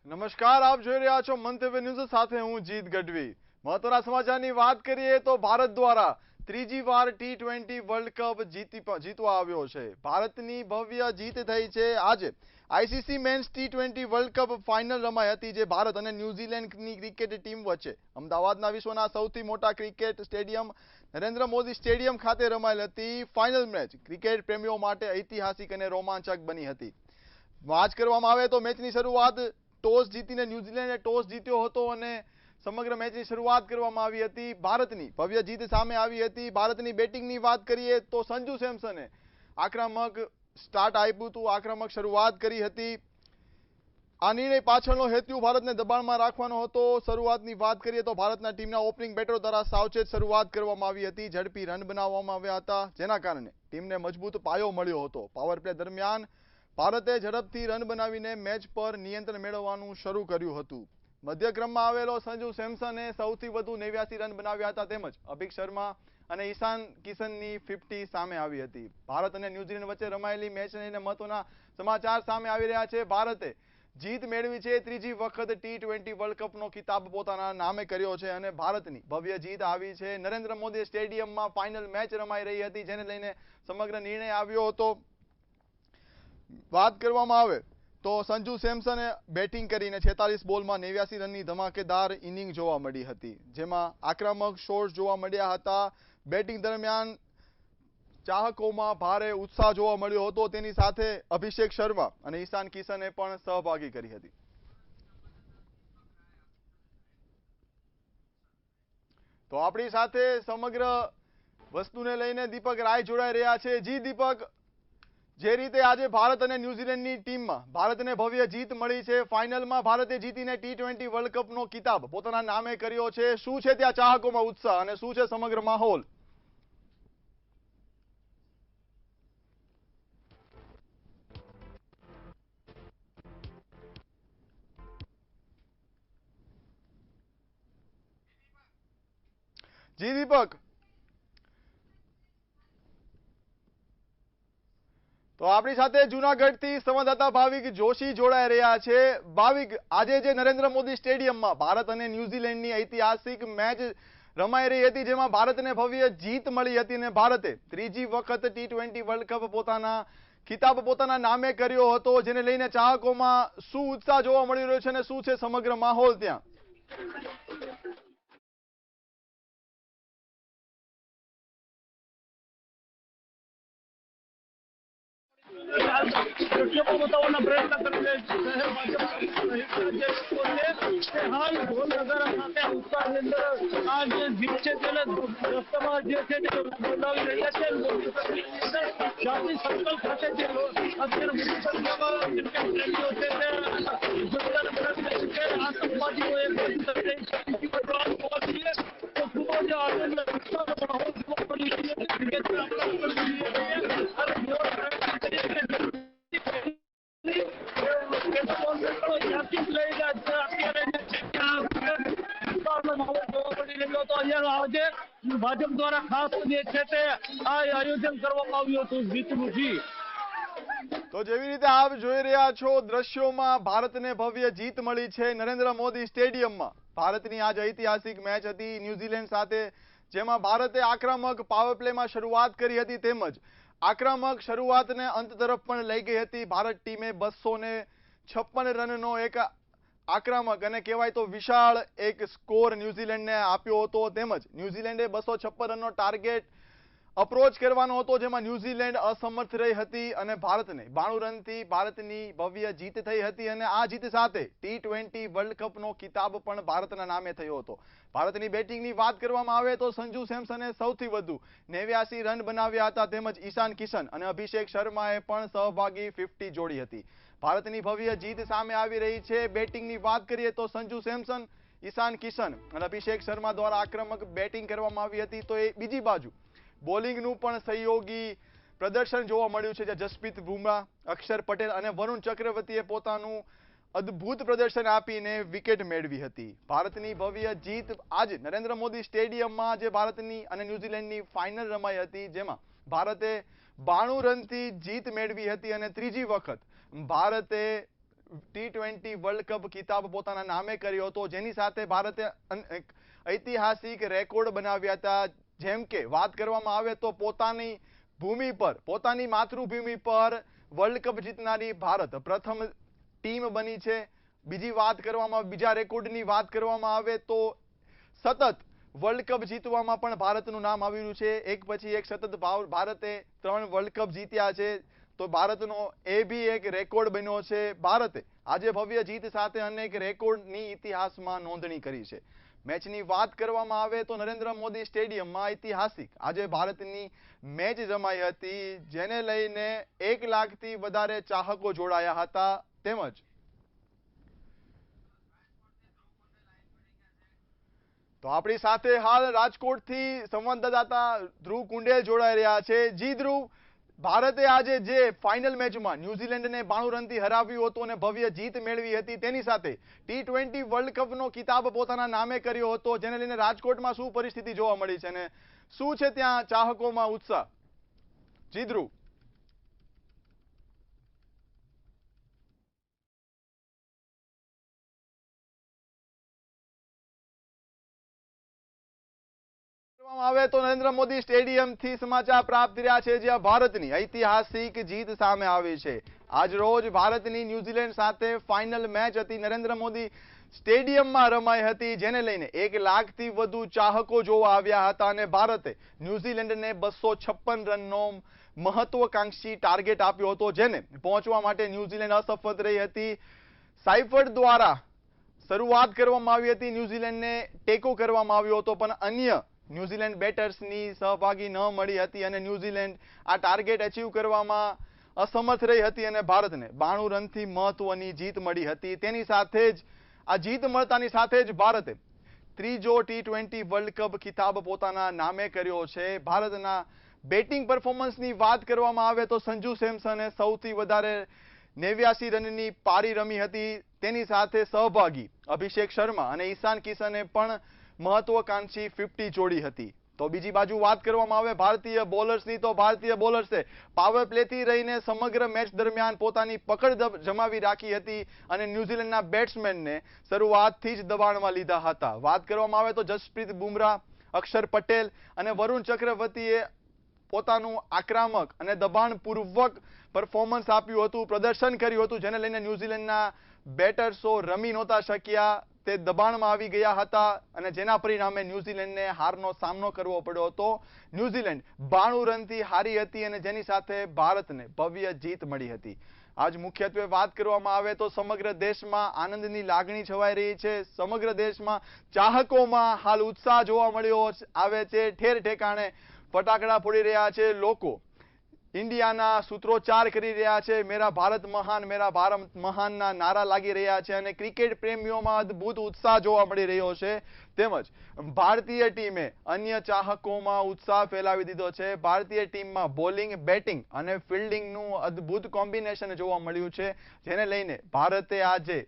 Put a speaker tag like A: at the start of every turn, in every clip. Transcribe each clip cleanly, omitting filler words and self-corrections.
A: નમસ્કાર, આપ જોઈ રહ્યા છો મંતવ્ય ન્યૂઝ સાથે હું જીત ગઢવી। મહત્વના સમાચારની વાત કરીએ તો ભારત દ્વારા ત્રીજી વાર ટી20 વર્લ્ડ કપ જીતવા આવ્યો છે। ભારતની ભવ્ય જીત થઈ છે। આજે આઈસીસી મેન્સ ટી20 વર્લ્ડ કપ ફાઇનલ રમાઈ હતી, જે ભારત અને ન્યૂઝીલેન્ડની ક્રિકેટ ટીમ વચ્ચે અમદાવાદના વિશ્વના સૌથી મોટા cricket stadium Narendra Modi stadium ખાતે રમાયેલ હતી। ફાઇનલ મેચ ક્રિકેટ પ્રેમીઓ માટે ઐતિહાસિક અને રોમાંચક બની હતી। વાત કરવામાં આવે તો મેચની શરૂઆત ટોસ જીતીને ન્યૂઝીલેન્ડે ટોસ જીત્યો હતો અને સમગ્ર મેચની શરૂઆત કરવામાં આવી હતી। ભારતની ભવ્ય જીત સામે આવી હતી। ભારતની બેટિંગની વાત કરીએ તો સંજુ સેમસને આક્રમક સ્ટાર્ટ આપ્યું હતું, આક્રમક શરૂઆત કરી હતી। આ નિર્ણય પાછળનો હેતુ ભારતને દબાણમાં રાખવાનો હતો। શરૂઆતની વાત કરીએ તો ભારતના ટીમના ઓપનિંગ બેટરો દ્વારા સાવચેત શરૂઆત કરવામાં આવી હતી। ઝડપી રન બનાવવામાં આવ્યા હતા, જેના કારણે ટીમને મજબૂત પાયો મળ્યો હતો। પાવર પ્લે દરમિયાન ભારતે ઝડપથી રન બનાવીને મેચ પર નિયંત્રણ મેળવવાનું શરૂ કર્યું હતું। મધ્યક્રમમાં આવેલો સંજુ સેમસને સૌથી વધુ 89 રન બનાવ્યા હતા, તેમજ અભિષેક શર્મા અને ઈશાન કિશનની 50 સામે આવી હતી। ભારત અને ન્યૂઝીલેન્ડ વચ્ચે રમાયેલી મેચને લઈને મહત્વના સમાચાર સામે આવી રહ્યા છે। ભારતે જીત મેળવી છે, ત્રીજી વખત ટી20 વર્લ્ડ કપનો ખિતાબ પોતાના નામે કર્યો છે અને ભારતની ભવ્ય જીત આવી છે। નરેન્દ્ર મોદી સ્ટેડિયમમાં ફાઇનલ મેચ રમાઈ રહી હતી, જેને લઈને સમગ્ર નિર્ણય આવ્યો હતો। વાત કરવામાં આવે તો સંજુ સેમસને બેટિંગ કરીને 46 બોલમાં 89 રનની ધમાકેદાર ઇનિંગ જોવા મળી હતી, જેમાં આક્રમક શોટ્સ જોવા મળ્યા હતા। બેટિંગ દરમિયાન ચાહકોમાં ભારે ઉત્સાહ જોવા મળ્યો હતો। તેની સાથે અભિષેક શર્મા અને ઈશાન કિશને પણ સહભાગી કરી હતી। તો આપણી સાથે સમગ્ર વસ્તુને લઈને દીપક રાય જોડાઈ રહ્યા છે। જી દીપક, જે રીતે આજે ભારત અને ન્યૂઝીલેન્ડની ટીમમાં ભારતને ભવ્ય જીત મળી છે, ફાઇનલમાં ભારતે જીતીને ટી20 વર્લ્ડ કપનો ખિતાબ પોતાના નામે કર્યો છે, શું છે ત્યાં ચાહકોમાં ઉત્સાહ અને શું છે સમગ્ર માહોલ? જી દીપક, તો આપણી સાથે જૂનાગઢથી સંવાદદાતા ભાવિક જોશી જોડાઈ રહ્યા છે। ભાવિક, આજે જે નરેન્દ્ર મોદી સ્ટેડિયમમાં ભારત અને ન્યૂઝીલેન્ડની ઐતિહાસિક મેચ રમાઈ રહી હતી, જેમાં ભારતને ભવ્ય જીત મળી હતી અને ભારતે ત્રીજી વખત ટી20 વર્લ્ડ કપ ખિતાબ પોતાના નામે કર્યો હતો, જેને લઈને ચાહકોમાં શું ઉત્સાહ જોવા મળી રહ્યો છે અને શું છે સમગ્ર માહોલ ત્યાં?
B: દૃશ્યોમાં બતાવવાના પ્રયત્ન કરી હાલ ઢોલ નગારા સાથે ઉત્સાહની અંદર આ જે જીત છે તેને રસ્તામાં જે છે તે બોલાવી રહ્યા છે। શાંતિ સર્કલ ખાતે જે અત્યારે મોટી સંખ્યામાં ક્રિકેટ પ્રેમીઓ છે તે જોરદાર બનાવી રહ્યા છે। આતંકવાદીઓ એક તો ખૂબ જ આનંદ ઉત્સાહનો માહોલ જોવા મળી રહ્યો છે। ક્રિકેટના ભાજપ દ્વારા ખાસ જે છે તે આ આયોજન કરવામાં આવ્યું હતું જીતનું। જી,
A: તો જેવી રીતે આપ જોઈ રહ્યા છો દ્રશ્યોમાં, ભારતને ભવ્ય જીત મળી છે નરેન્દ્ર મોદી સ્ટેડિયમમાં। ભારતની આજ ઐતિહાસિક મેચ હતી ન્યૂઝીલેન્ડ સાથે, જેમાં ભારતે આક્રમક પાવર પ્લેમાં શરૂઆત કરી હતી, તેમજ આક્રમક શરૂઆતને અંત તરફ પણ લઈ ગઈ હતી। ભારત ટીમે 256 રનનો એક આક્રમક અને કહેવાય તો વિશાળ એક સ્કોર ન્યૂઝીલેન્ડને આપ્યો હતો, તેમજ ન્યૂઝીલેન્ડે 256 રનનો ટાર્ગેટ અપ્રોચ કરવાનો હતો, જેમાં ન્યૂઝીલેન્ડ અસમર્થ રહી હતી અને ભારતને 92 રનથી ભારતની ભવ્ય જીત થઈ હતી અને આ જીત સાથે ટી20 વર્લ્ડ કપનો ખિતાબ પણ ભારતના નામે થયો હતો। ભારતની બેટિંગની વાત કરવામાં આવે તો સંજુ સેમસને સૌથી વધુ 89 રન બનાવ્યા હતા, તેમજ ઈશાન કિશન અને અભિષેક શર્માએ પણ સહભાગી 50 જોડી હતી। ભારતની ભવ્ય જીત સામે આવી રહી છે। બેટિંગની વાત કરીએ તો સંજુ સેમસન, ઈશાન કિશન અને અભિષેક શર્મા દ્વારા આક્રમક બેટિંગ કરવામાં આવી હતી, તો એ બીજી બાજુ બોલિંગનું પણ સહયોગી પ્રદર્શન જોવા મળ્યું છે, જ્યાં જસપ્રીત બુમરાહ, અક્ષર પટેલ અને વરુણ ચક્રવર્તીએ પોતાનું અદ્ભુત પ્રદર્શન આપીને વિકેટ મેળવી હતી। ભારતની ભવ્ય જીત આજે નરેન્દ્ર મોદી સ્ટેડિયમમાં જે ભારતની અને ન્યૂઝીલેન્ડની ફાઇનલ રમાઈ હતી, જેમાં ભારતે 92 રનથી જીત મેળવી હતી અને ત્રીજી વખત ભારતે T20 વર્લ્ડ કપ ખિતાબ પોતાના નામે કર્યો હતો, જેની સાથે ભારતે એક ઐતિહાસિક રેકોર્ડ બનાવ્યા હતા. જેમ કે વાત કરવામાં આવે તો પોતાની ભૂમિ પર, પોતાની માતૃભૂમિ પર વર્લ્ડ કપ જીતનારી ભારત પ્રથમ ટીમ બની છે. બીજી વાત કરવામાં, બીજા રેકોર્ડની વાત કરવામાં આવે તો સતત વર્લ્ડ કપ જીતવામાં પણ ભારતનું નામ આવી રહ્યું છે. એક પછી એક સતત ભારતે 3 વર્લ્ડ કપ જીત્યા છે. તો ભારતનો એ બી એક રેકોર્ડ બન્યો છે. ભારતે આજે ભવ્ય જીત સાથે અનેક રેકોર્ડની ઇતિહાસમાં નોંધણી કરી છે. મેચની વાત કરવામાં આવે તો નરેન્દ્ર મોદી સ્ટેડિયમમાં ઐતિહાસિક આજે ભારતની મેચ રમાઈ હતી, જેને લઈને 1 લાખથી વધારે ચાહકો જોડાયા હતા. તેમજ તો આપણી સાથે હાલ રાજકોટથી સંવાદદાતા ધ્રુવ કુંડેલ જોડાઈ રહ્યા છે. જી ધ્રુવ, ભારતે આજે જે ફાઇનલ મેચમાં ન્યુઝીલેન્ડને 92 રનથી હરાવ્યું હતું અને ભવ્ય જીત મેળવી હતી, તેની સાથે T20 વર્લ્ડ કપનો ખિતાબ પોતાના નામે કર્યો હતો, જેને લઈને રાજકોટમાં શું પરિસ્થિતિ જોવા મળી છે અને શું છે ત્યાં ચાહકોમાં ઉત્સાહ? જી ધ્રુવ. આવે તો નરેન્દ્ર મોદી સ્ટેડિયમથી સમાચાર પ્રાપ્ત રહ્યા છે, જ્યાં ભારતની ઐતિહાસિક જીત સામે આવી છે. આજ રોજ ભારતની ન્યુઝીલેન્ડ સાથે ફાઇનલ મેચ હતી, નરેન્દ્ર મોદી સ્ટેડિયમમાં રમાઈ હતી, જેને લઈને 1 લાખથી વધુ ચાહકો જોવા આવ્યા હતા અને ભારતે ન્યુઝીલેન્ડને 256 રનનો મહત્વકાંક્ષી ટાર્ગેટ આપ્યો હતો, જેને પહોંચવા માટે ન્યુઝીલેન્ડ અસફળ રહી હતી. સાઇફર્ડ દ્વારા શરૂઆત કરવામાં આવી હતી, ન્યુઝીલેન્ડને ટેકો કરવામાં આવ્યો હતો, પણ અન્ય ન્યુઝીલેન્ડ બેટર્સની સહભાગી ન મળી હતી અને ન્યુઝીલેન્ડ આ ટાર્ગેટ અચીવ કરવામાં અસમર્થ રહી હતી અને ભારતને 92 રનથી મહત્વની જીત મળી હતી. તેની સાથે જ આ જીત મળતાની સાથે જ ભારતે ત્રીજો T20 વર્લ્ડ કપ ખિતાબ પોતાના નામે કર્યો છે. ભારતના બેટિંગ પરફોર્મન્સની વાત કરવામાં આવે તો સંજુ સેમસને સૌથી વધારે 89 રનની પારી રમી હતી. તેની સાથે સહભાગી અભિષેક શર્મા અને ઈશાન કિશને પણ મહત્વકાંક્ષી 50 જોડી હતી. તો બીજી બાજુ વાત કરવામાં આવે ભારતીય બોલર્સની, તો ભારતીય બોલર્સે પાવર પ્લેથી રહીને સમગ્ર મેચ દરમિયાન પોતાની પકડ જમાવી રાખી હતી અને ન્યુઝીલેન્ડના બેટ્સમેનને શરૂઆતથી જ દબાણમાં લીધા હતા. વાત કરવામાં આવે તો જસપ્રીત બુમરાહ, અક્ષર પટેલ અને વરુણ ચક્રવર્તીએ પોતાનું આક્રમક અને દબાણપૂર્વક પરફોર્મન્સ આપ્યું હતું, પ્રદર્શન કર્યું હતું, જેને લઈને ન્યુઝીલેન્ડના બેટર્સો રમી નહોતા શક્યા. તે દબાણમાં આવી ગયા હતા અને જેના પરિણામે ન્યુઝીલેન્ડને હારનો સામનો કરવો પડ્યો હતો. ન્યુઝીલેન્ડ 92 રનથી હારી હતી અને જેની સાથે ભારતને ભવ્ય જીત મળી હતી. આજ મુખ્યત્વે વાત કરવામાં આવે તો સમગ્ર દેશમાં આનંદની લાગણી છવાઈ રહી છે. સમગ્ર દેશમાં ચાહકોમાં હાલ ઉત્સાહ જોવા મળ્યો આવે છે. ઠેર ઠેકાણે ફટાકડા ફોડી રહ્યા છે લોકો, ઇન્ડિયાના સૂત્રોચ્ચાર કરી રહ્યા છે, મેરા ભારત મહાનના નારા લાગી રહ્યા છે અને ક્રિકેટ પ્રેમીઓમાં અદ્ભુત ઉત્સાહ જોવા મળી રહ્યો છે. તેમજ ભારતીય ટીમે અન્ય ચાહકોમાં ઉત્સાહ ફેલાવી દીધો છે. ભારતીય ટીમમાં બોલિંગ, બેટિંગ અને ફિલ્ડિંગનું અદ્ભુત કોમ્બિનેશન જોવા મળ્યું છે, જેને લઈને ભારતે આજે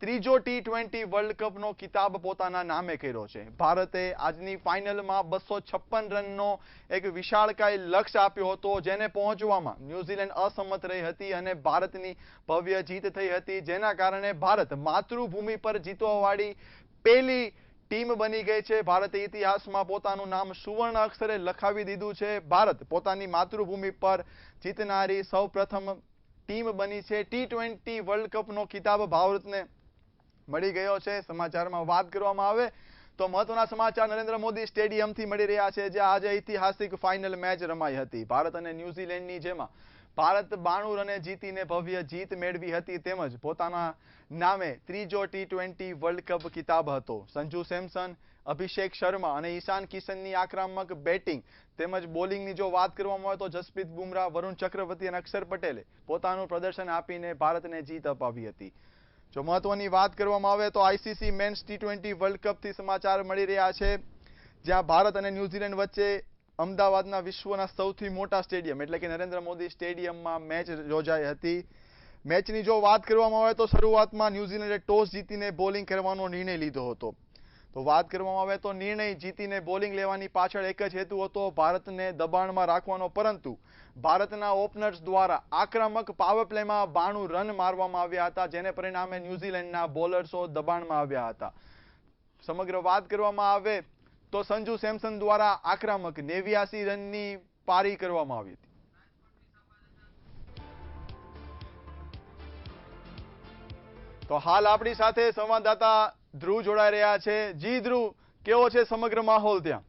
A: ત્રીજો T20 વર્લ્ડ કપનો ખિતાબ પોતાના નામે કર્યો છે. ભારતે આજની ફાઇનલમાં 256 રનનો એક વિશાળકાય લક્ષ્ય આપ્યો હતો, જેને પહોંચવામાં ન્યુઝીલેન્ડ અસમર્થ રહી હતી અને ભારતની ભવ્ય જીત થઈ હતી, જેના કારણે ભારત માતૃભૂમિ પર જીતવાવાળી પહેલી ટીમ બની ગઈ છે. ભારતે ઇતિહાસમાં પોતાનું નામ સુવર્ણ અક્ષરે લખાવી દીધું છે. ભારત પોતાની માતૃભૂમિ પર જીતનારી સૌપ્રથમ ટીમ બની છે. T20 વર્લ્ડ કપનો ખિતાબ ભારતને મળી ગયો છે. સમાચારમાં વાત કરવામાં આવે તો મહત્વના સમાચાર નરેન્દ્ર મોદી સ્ટેડિયમથી મળી રહ્યા છે, જ્યાં આજે ઐતિહાસિક ફાઇનલ મેચ રમાઈ હતી. ભારત અને ન્યુઝીલેન્ડની, જેમાં ભારત 92 રને જીતીને ભવ્ય જીત મેળવી હતી, તેમજ પોતાના નામે ત્રીજો T20 વર્લ્ડ કપ ખિતાબ હતો. સંજુ સેમસન, અભિષેક શર્મા અને ઈશાન કિશનની આક્રમક બેટિંગ તેમજ બોલિંગની જો વાત કરવામાં આવે તો જસપ્રીત બુમરાહ, વરુણ ચક્રવર્તી અને અક્ષર પટેલે પોતાનું પ્રદર્શન આપીને ભારતને જીત અપાવી હતી. જો મહત્વની વાત કરવામાં આવે તો ICC મેન્સ T20 વર્લ્ડ કપથી સમાચાર મળી રહ્યા છે, જ્યાં ભારત અને ન્યુઝીલેન્ડ વચ્ચે અમદાવાદના વિશ્વના સૌથી મોટા સ્ટેડિયમ એટલે કે નરેન્દ્ર મોદી સ્ટેડિયમમાં મેચ યોજાઈ હતી. મેચની જો વાત કરવામાં આવે તો શરૂઆતમાં ન્યુઝીલેન્ડે ટોસ જીતીને બોલિંગ કરવાનો નિર્ણય લીધો હતો. તો વાત કરવામાં આવે તો નિર્ણય જીતીને બોલિંગ લેવાની પાછળ એક જ હેતુ હતો, ભારતને દબાણમાં રાખવાનો, પરંતુ ભારતના ઓપનર્સ દ્વારા આક્રમક પાવર પ્લેમાં 92 રન મારવામાં આવ્યા હતા, જેને પરિણામે ન્યુઝીલેન્ડના બોલર્સો દબાણમાં આવ્યા હતા. સમગ્ર વાત કરવામાં આવે તો સંજુ સેમસન દ્વારા આક્રમક 89 રનની પારી કરવામાં આવી હતી. તો હાલ આપણી સાથે સંવાદદાતા ધ્રુવ જોડાઈ રહ્યા છે. જી ધ્રુવ, કેવો છે સમગ્ર માહોલ ત્યાં?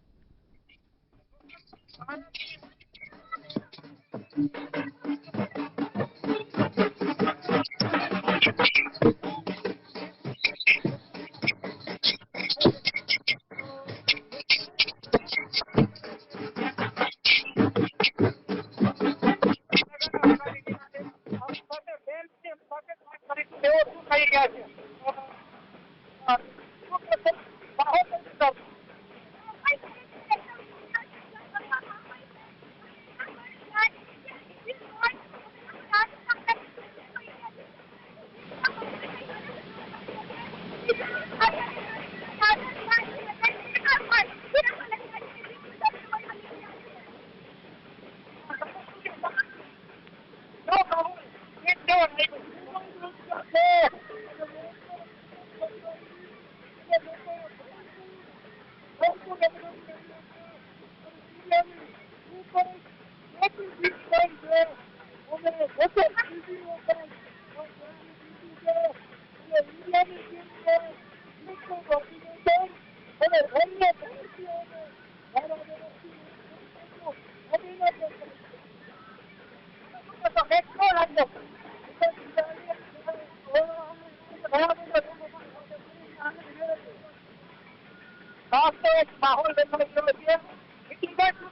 B: माहौल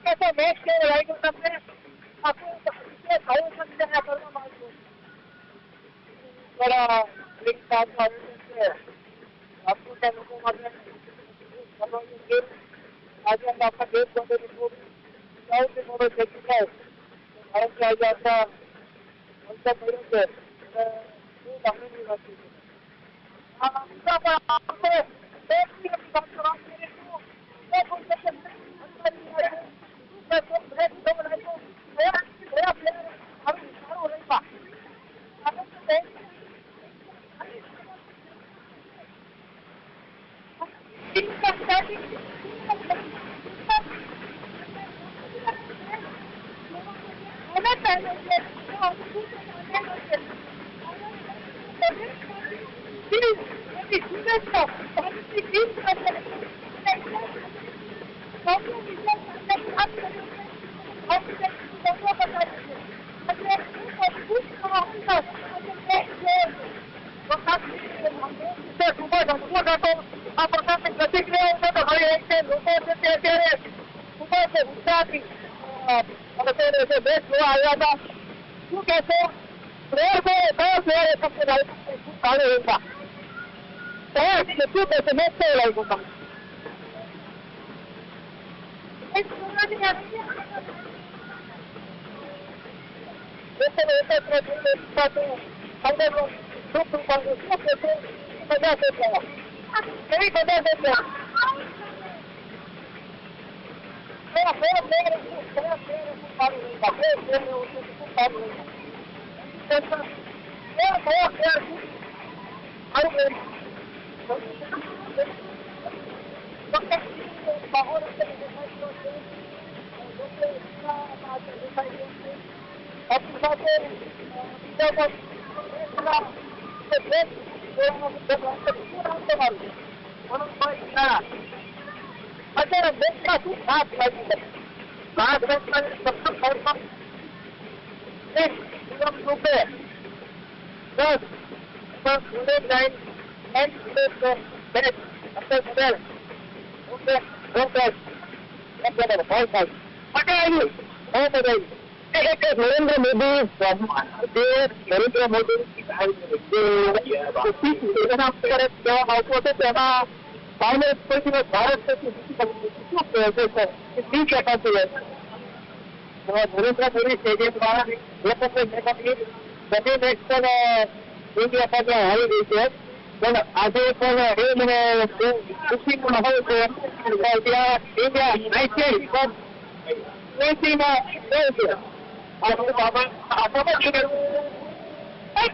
B: कैसा मैच बड़ा આજે આપણા દેશ માટેનું સૌથી મોટો સેક્રિફાઈસ ભારત આજે આપણા અંતર કર્યું છે શું લાગણીની વાત છે. આપણે દેશની વાત કરીશું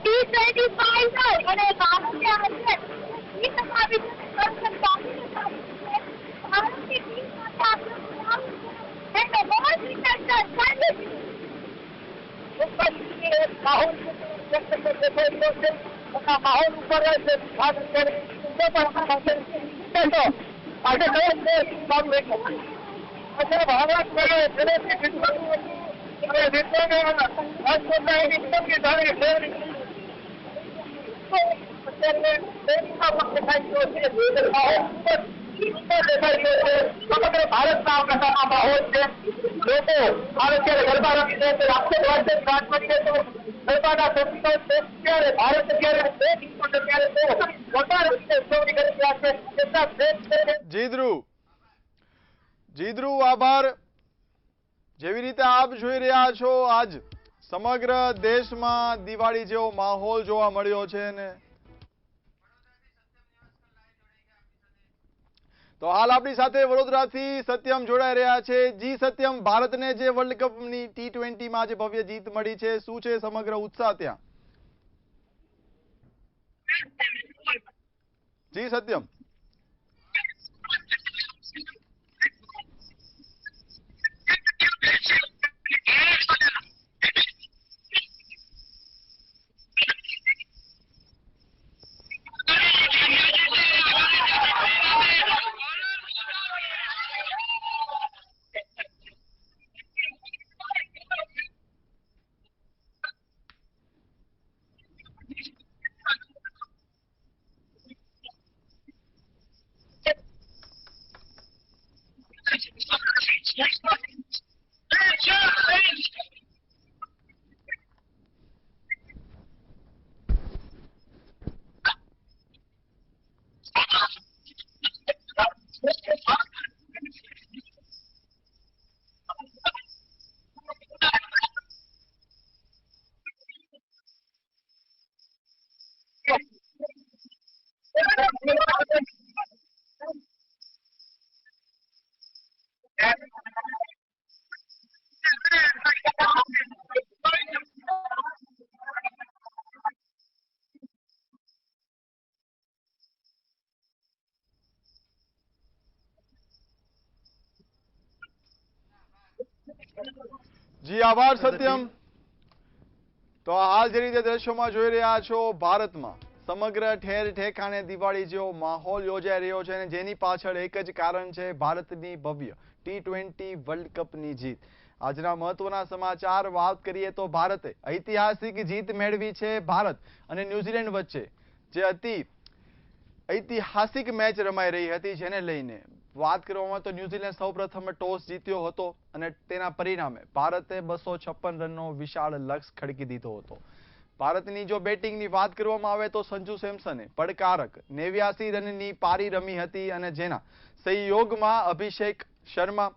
C: T25 અને ભારતે આજે જીત સમાવી છે. ભારતની ટીમ સાથે આપણે બહુ માહોલ માહોલ ઉપર ભારતના પ્રકારના માહોલ છે. લોકો અત્યારે ગરબા રમી છે, રાષ્ટ્રધ્વજ ગાન કરી છે, તો ગરબાના સંસ્કાર છે ત્યારે ભારત અત્યારે
A: જીદ્રુ આભાર. જેવી રીતે આપ જોઈ રહ્યા છો, આજ સમગ્ર દેશમાં દિવાળી જેવો માહોલ જોવા મળ્યો છે ને તો હાલ આપણી સાથે વડોદરાથી સત્યમ જોડાઈ રહ્યા છે. જી સત્યમ, ભારતને જે વર્લ્ડ કપની T20 માં જે ભવ્ય જીત મળી છે, શું છે સમગ્ર ઉત્સાહ ત્યાં? જી સત્યમ. જી આભાર સત્યમ. તો હાલ જે રીતે દ્રશ્યોમાં જોઈ રહ્યા છો, ભારતમાં સમગ્ર ઠેર ઠેકાણે દિવાળી જેવો માહોલ યોજાઈ રહ્યો છે અને જેની પાછળ એક જ કારણ છે, ભારતની ભવ્ય T20 વર્લ્ડ કપની જીત. આજના મહત્વના સમાચાર વાત કરીએ તો ભારતે ઐતિહાસિક જીત મેળવી છે. ભારત અને ન્યુઝીલેન્ડ વચ્ચે જે અતિ ઐતિહાસિક મેચ રમાઈ રહી હતી, જેને લઈને વાત કરવામાં તો ન્યુઝીલેન્ડ સૌપ્રથમ ટોસ જીત્યો હતો અને તેના પરિણામે ભારતે 256 રનનો વિશાળ લક્ષ્ય ખડકી દીધો હતો. ભારતની જો બેટિંગની વાત કરવામાં આવે તો સંજુ સેમસને પડકારક 89 રનની પારી રમી હતી અને જેના સહયોગમાં અભિષેક શર્મા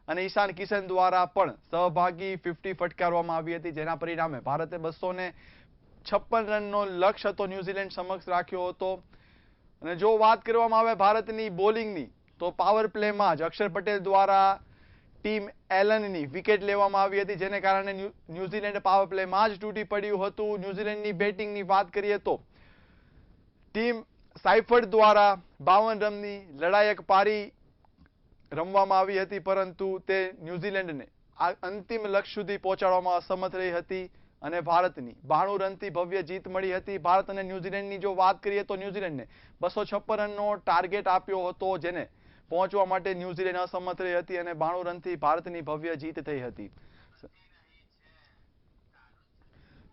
A: અને ઈશાન કિશન દ્વારા પણ સહભાગી 50 ફટકારવામાં આવી હતી, જેના પરિણામે ભારતે 256 રનનો લક્ષ્ય હતો ન્યુઝીલેન્ડ સમક્ષ રાખ્યો હતો. અને જો વાત કરવામાં આવે ભારતની બોલિંગની તો પાવર પ્લેમાં જ અક્ષર પટેલ દ્વારા ટીમ એલનની વિકેટ લેવામાં આવી હતી, જેને કારણે ન્યુઝીલેન્ડ પાવર પ્લેમાં જ તૂટી પડ્યું હતું. ન્યુઝીલેન્ડની બેટિંગની વાત કરીએ તો ટીમ સાઇફર્ડ દ્વારા 52 રનની લડાયક પારી રમવામાં આવી હતી, પરંતુ તે ન્યુઝીલેન્ડને આ અંતિમ લક્ષ્ય સુધી પહોંચાડવામાં અસમર્થ રહી હતી અને ભારતની 92 રનથી ભવ્ય જીત મળી હતી. ભારત અને ન્યુઝીલેન્ડની જો વાત કરીએ તો ન્યુઝીલેન્ડને 256 રનનો ટાર્ગેટ આપ્યો હતો, જેને પહોંચવા માટે ન્યુઝીલેન્ડ અસમર્થ રહી હતી અને 92 રનથી ભારતની ભવ્ય જીત થઈ હતી.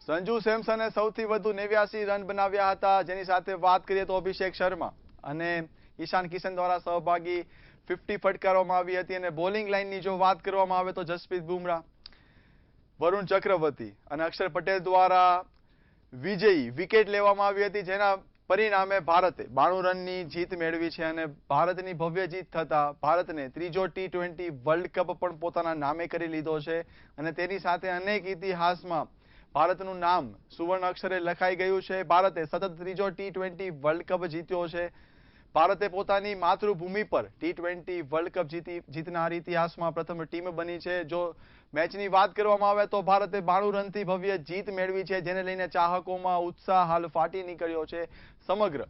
A: સંજુ સેમસને સૌથી વધુ 89 રન બનાવ્યા હતા, જેની સાથે વાત કરીએ તો અભિષેક શર્મા અને ઈશાન કિશન દ્વારા સહભાગી 50 ફટકારવામાં આવી હતી. અને બોલિંગ લાઇનની જો વાત કરવામાં આવે તો જસપ્રીત બુમરાહ, વરુણ ચક્રવર્તી અને અક્ષર પટેલ દ્વારા વિજયી વિકેટ લેવામાં આવી હતી, જેના પરિણામે ભારતે 92 રનની જીત મેળવી છે અને ભારતની ભવ્ય જીત થતા ભારતને ત્રીજો T20 વર્લ્ડ કપ પણ પોતાના નામે કરી લીધો છે અને તેની સાથે અનેક ઇતિહાસમાં ભારતનું નામ સુવર્ણ અક્ષરે લખાઈ ગયું છે. ભારતે સતત ત્રીજો T20 વર્લ્ડ કપ જીત્યો છે. ભારતે પોતાની માતૃભૂમિ પર T20 વર્લ્ડ કપ જીતનાર ઇતિહાસમાં પ્રથમ ટીમ બની છે. જો મેચની વાત કરવામાં આવે તો ભારતે 92 રનથી ભવ્ય જીત મેળવી છે, જેને લઈને ચાહકોમાં ઉત્સાહ હાલ ફાટી નીકળ્યો છે. સમગ્ર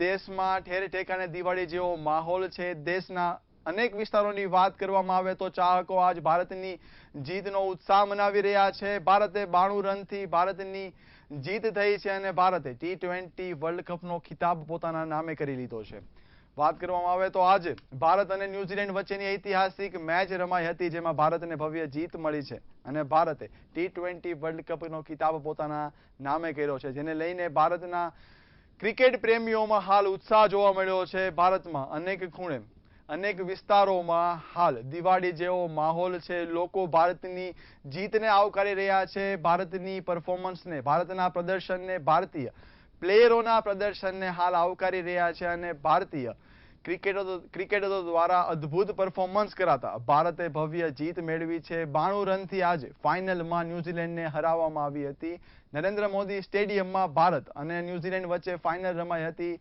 A: દેશમાં ઠેર ઠેકાણે દિવાળી જેવો માહોલ છે. દેશના અનેક વિસ્તારોની વાત કરવામાં આવે તો ચાહકો આજ ભારતની જીતનો ઉત્સાહ મનાવી રહ્યા છે. ભારતે 92 રનથી ભારતની જીત થઈ છે અને ભારતે T20 વર્લ્ડ કપનો ખિતાબ પોતાના નામે કરી લીધો છે. વાત કરવામાં આવે તો આજે ભારત અને ન્યુઝીલેન્ડ વચ્ચેની ઐતિહાસિક મેચ રમાઈ હતી, જેમાં ભારતને ભવ્ય જીત મળી છે અને ભારતે T20 વર્લ્ડ કપનો ખિતાબ પોતાના નામે કર્યો છે, જેને લઈને ભારતના ક્રિકેટ પ્રેમીઓમાં હાલ ઉત્સાહ જોવા મળ્યો છે. ભારતમાં અનેક ખૂણે અનેક વિસ્તારોમાં હાલ દિવાળી જેવો માહોલ છે. લોકો ભારતની જીતને આવકારી રહ્યા છે. ભારતની પરફોર્મન્સને, ભારતના પ્રદર્શનને, ભારતીય પ્લેયરોના પ્રદર્શનને હાલ આવકારી રહ્યા છે અને ભારતીય ક્રિકેટરો દ્વારા અદ્ભુત પરફોર્મન્સ કરાતા ભારતે ભવ્ય જીત મેળવી છે. 92 રનથી આજે ફાઇનલમાં ન્યુઝીલેન્ડને હરાવવામાં આવી હતી. નરેન્દ્ર મોદી સ્ટેડિયમમાં ભારત અને ન્યુઝીલેન્ડ વચ્ચે ફાઇનલ રમાઈ હતી.